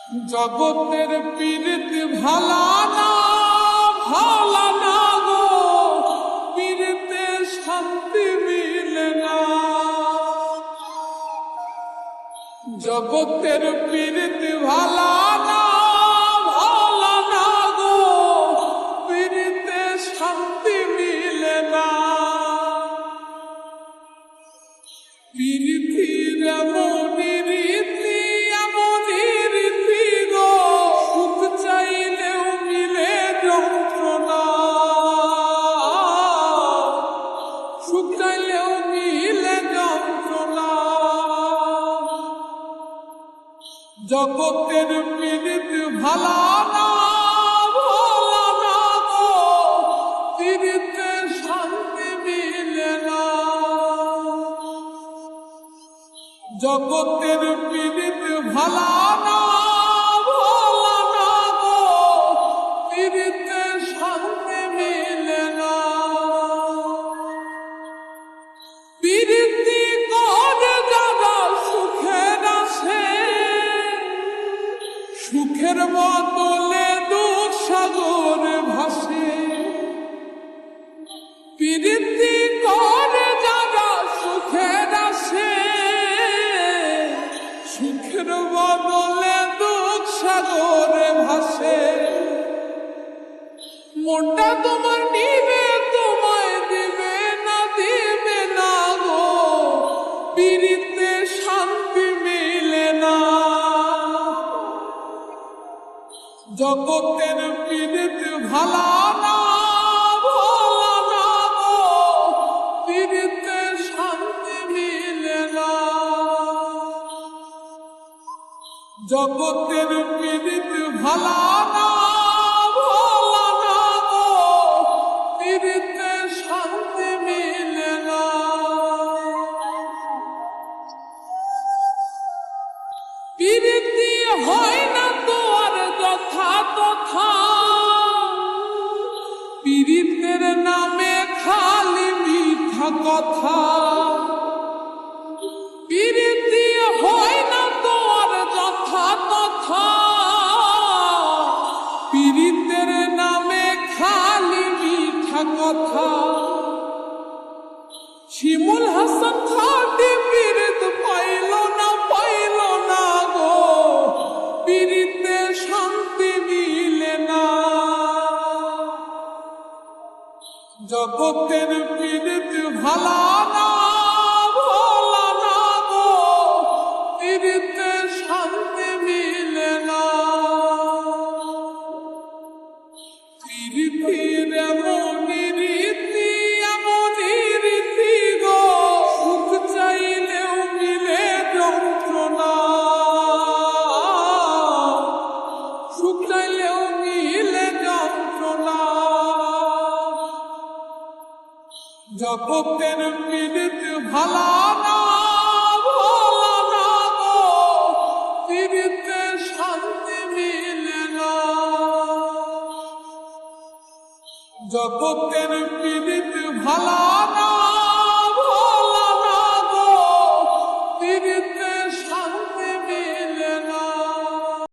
জগতের পীড়িত ভালা না ভালা না গো, পীড়িতে শান্তি মিলে না। জগতের পীড়িত ভালা না ভালা না গো, পীড়িতে শান্তি মিলে না। পীড়িতির এমনই রীতি এমনই রীতি গো, সুখ চাইলেও মিলে যন্ত্রণা, সুখ চাইলেও মিলে যন্ত্রণা। জগতের পীড়িত ভালা না ভালা না গো, পীড়িতে শান্তি মিলে না। জগতের পীড়িত ভালা না ভালা না গো, পীড়িতে শান্তি মিলে না। পীড়িতি করে যারা সুখের আসে, সুখের বদলে দুঃখ সাগরে ভাসে। পীড়িতি করে যারা সুখের আসে, সুখের বদলে দুঃখ সাগরে ভাসে। মনটা তোমার নিবে তোমায় দিবে না দিবে না গো, পীড়িতে শান্তি মিলে না। জগতের পীড়িত ভালা না ভালা না গো, পীড়িতে শান্তি মিলে না। জগতের পীড়িত ভালা না ভালা না গো, পীড়িতে শান্তি মিলে না। পীড়িতি হয় না তো আর যথা তথা, পীড়িতের নামে খালি মিথ্যা কথা। পীড়িতি হয় না তো আর যথা তথা, পীড়িতের নামে খালি মিথ্যা কথা। শিমুল হাসান খাটি পীড়িত পাইল না পাইল না গো, পীড়িতে শান্তি মিলে না। জগতের পীড়িত ভালা না ভালা না গো, পীড়িতে শান্তি মিলে না। পীড়িতির এমনই রীতি এমনই রীতি গো, সুখ চাইলেও মিলে যন্ত্রণা, সুখ চাইলেও মিলে যন্ত্রণা। জগতের পীড়িত ভালা না ভালা না গো, পীড়িতে শান্তি মিলে না। জগতের পীড়িত ভালা না ভালা না গো, পীড়িতে